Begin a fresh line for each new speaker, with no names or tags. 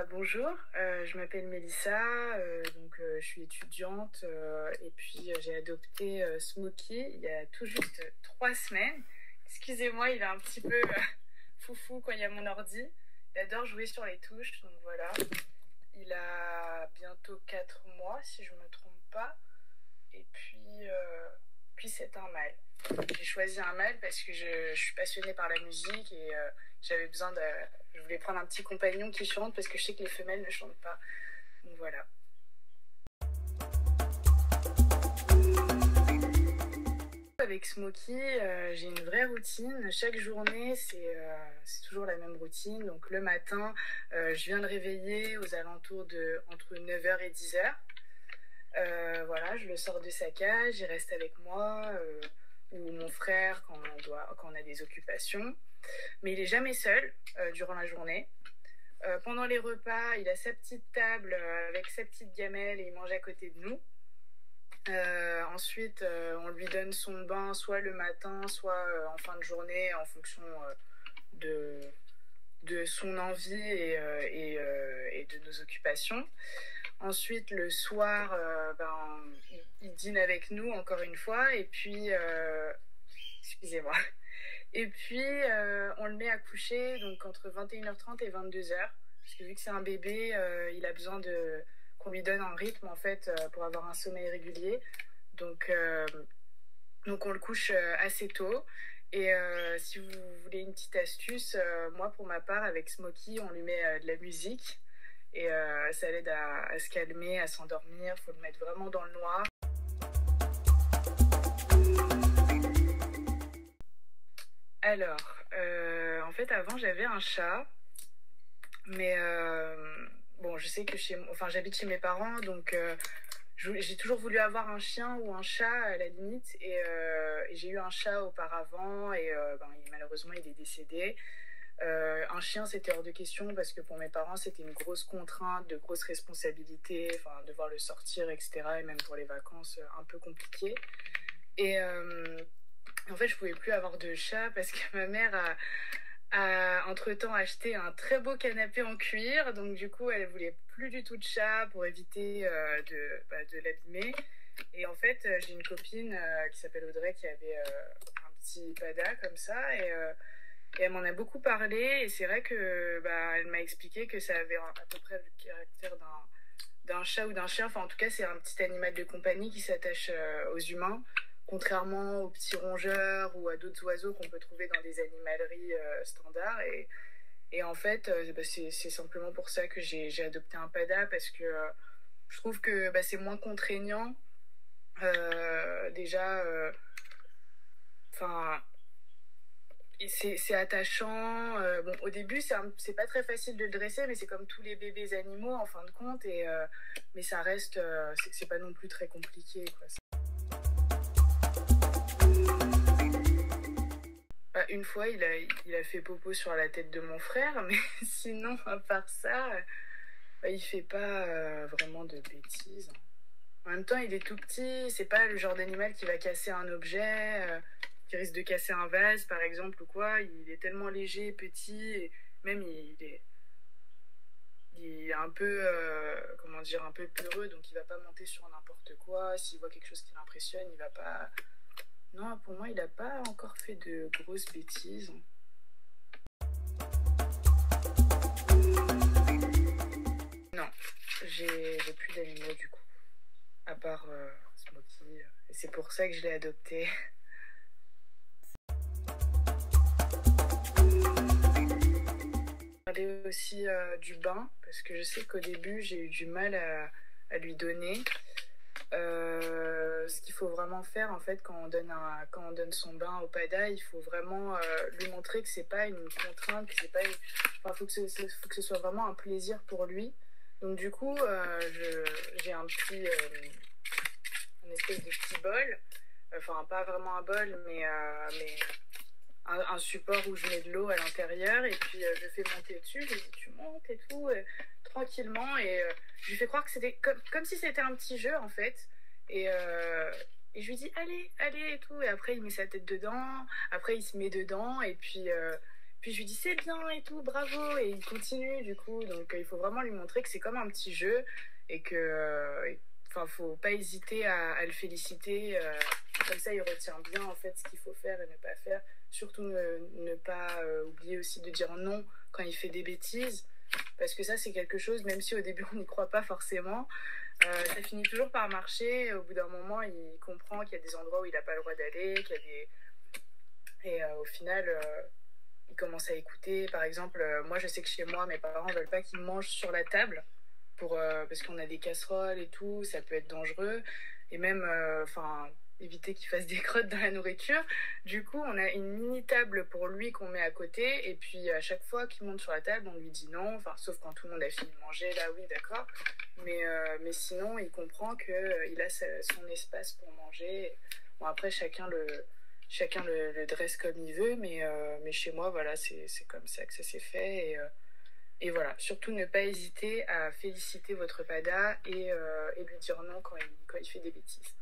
Bonjour, je m'appelle Mélissa, je suis étudiante et puis j'ai adopté Smokey il y a tout juste 3 semaines. Excusez-moi, il est un petit peu foufou quand il y a mon ordi. Il adore jouer sur les touches, donc voilà. Il a bientôt 4 mois si je me trompe pas. Et puis c'est un mâle. J'ai choisi un mâle parce que je suis passionnée par la musique et j'avais besoin de... Je voulais prendre un petit compagnon qui chante parce que je sais que les femelles ne chantent pas. Donc voilà. Avec Smokey, j'ai une vraie routine. Chaque journée, c'est toujours la même routine. Donc le matin, je viens le réveiller aux alentours de entre 9h et 10h. Voilà, je le sors de sa cage, il reste avec moi ou mon frère quand on a des occupations. Mais il est jamais seul durant la journée. Pendant les repas, il a sa petite table avec sa petite gamelle et il mange à côté de nous. Ensuite, on lui donne son bain soit le matin, soit en fin de journée en fonction de son envie et de nos occupations. Ensuite, le soir, il dîne avec nous encore une fois et puis... excusez-moi. Et puis, on le met à coucher donc entre 21h30 et 22h. Parce que vu que c'est un bébé, il a besoin qu'on lui donne un rythme en fait pour avoir un sommeil régulier. Donc on le couche assez tôt. Et si vous voulez une petite astuce, moi pour ma part avec Smokey, on lui met de la musique. Et ça l'aide à se calmer, à s'endormir. Il faut le mettre vraiment dans le noir. Alors, en fait, avant, j'avais un chat. Mais bon, je sais que j'habite chez mes parents, donc j'ai toujours voulu avoir un chien ou un chat à la limite. Et j'ai eu un chat auparavant et malheureusement, il est décédé. Un chien, c'était hors de question parce que pour mes parents, c'était une grosse contrainte, de grosses responsabilités, enfin, devoir le sortir, etc. Et même pour les vacances, un peu compliqué. Et en fait, je pouvais plus avoir de chat parce que ma mère a entre-temps acheté un très beau canapé en cuir. Donc du coup, elle voulait plus du tout de chat pour éviter de l'abîmer. Et en fait, j'ai une copine qui s'appelle Audrey qui avait un petit pada comme ça. Et elle m'en a beaucoup parlé. Et c'est vrai que elle m'a expliqué que ça avait à peu près le caractère d'un chat ou d'un chien. Enfin, en tout cas, c'est un petit animal de compagnie qui s'attache aux humains. Contrairement aux petits rongeurs ou à d'autres oiseaux qu'on peut trouver dans des animaleries standards. Et en fait, c'est simplement pour ça que j'ai adopté un pada parce que je trouve que c'est moins contraignant. Déjà, c'est attachant. Bon, au début, c'est pas très facile de le dresser, mais c'est comme tous les bébés animaux en fin de compte. Mais ça reste, c'est pas non plus très compliqué, quoi. Une fois, il a fait popo sur la tête de mon frère, mais sinon, à part ça, il fait pas vraiment de bêtises. En même temps, il est tout petit, c'est pas le genre d'animal qui va casser un objet, qui risque de casser un vase, par exemple, ou quoi. Il est tellement léger, petit, et même il est un peu, un peu peureux, donc il va pas monter sur n'importe quoi. S'il voit quelque chose qui l'impressionne, il va pas... Non, pour moi, il n'a pas encore fait de grosses bêtises. Non, j'ai plus d'animaux du coup, à part Smokey. Et c'est pour ça que je l'ai adopté. Parler aussi du bain, parce que je sais qu'au début, j'ai eu du mal à lui donner. Ce qu'il faut vraiment faire en fait quand on donne son bain au pada, il faut vraiment lui montrer que c'est pas une contrainte, que c'est pas faut que ce soit vraiment un plaisir pour lui. Donc du coup j'ai un espèce de petit bol, enfin pas vraiment un bol mais un support où je mets de l'eau à l'intérieur et puis je fais monter dessus, je lui dis tu montes et tout tranquillement et je lui fais croire que c'était comme si c'était un petit jeu en fait et je lui dis allez et tout et après il met sa tête dedans, après il se met dedans et puis Puis je lui dis c'est bien et tout, bravo, et il continue du coup. Donc il faut vraiment lui montrer que c'est comme un petit jeu et que, enfin, faut pas hésiter à le féliciter. Comme ça, il retient bien en fait ce qu'il faut faire et ne pas faire. Surtout ne pas oublier aussi de dire non quand il fait des bêtises, parce que ça c'est quelque chose, même si au début on n'y croit pas forcément, ça finit toujours par marcher. Au bout d'un moment, il comprend qu'il y a des endroits où il n'a pas le droit d'aller, qu'il y a des... Et au final, il commence à écouter. Par exemple, moi, je sais que chez moi, mes parents ne veulent pas qu'il mange sur la table parce qu'on a des casseroles et tout. Ça peut être dangereux. Et même, enfin, éviter qu'il fasse des crottes dans la nourriture. Du coup, on a une mini table pour lui qu'on met à côté. Et puis, à chaque fois qu'il monte sur la table, on lui dit non. Enfin, sauf quand tout le monde a fini de manger, là, oui, d'accord. Mais sinon, il comprend qu'il a son espace pour manger. Bon, après, chacun le dresse comme il veut, mais chez moi, voilà, c'est comme ça que ça s'est fait. Et voilà, surtout ne pas hésiter à féliciter votre pada et lui dire non quand il fait des bêtises.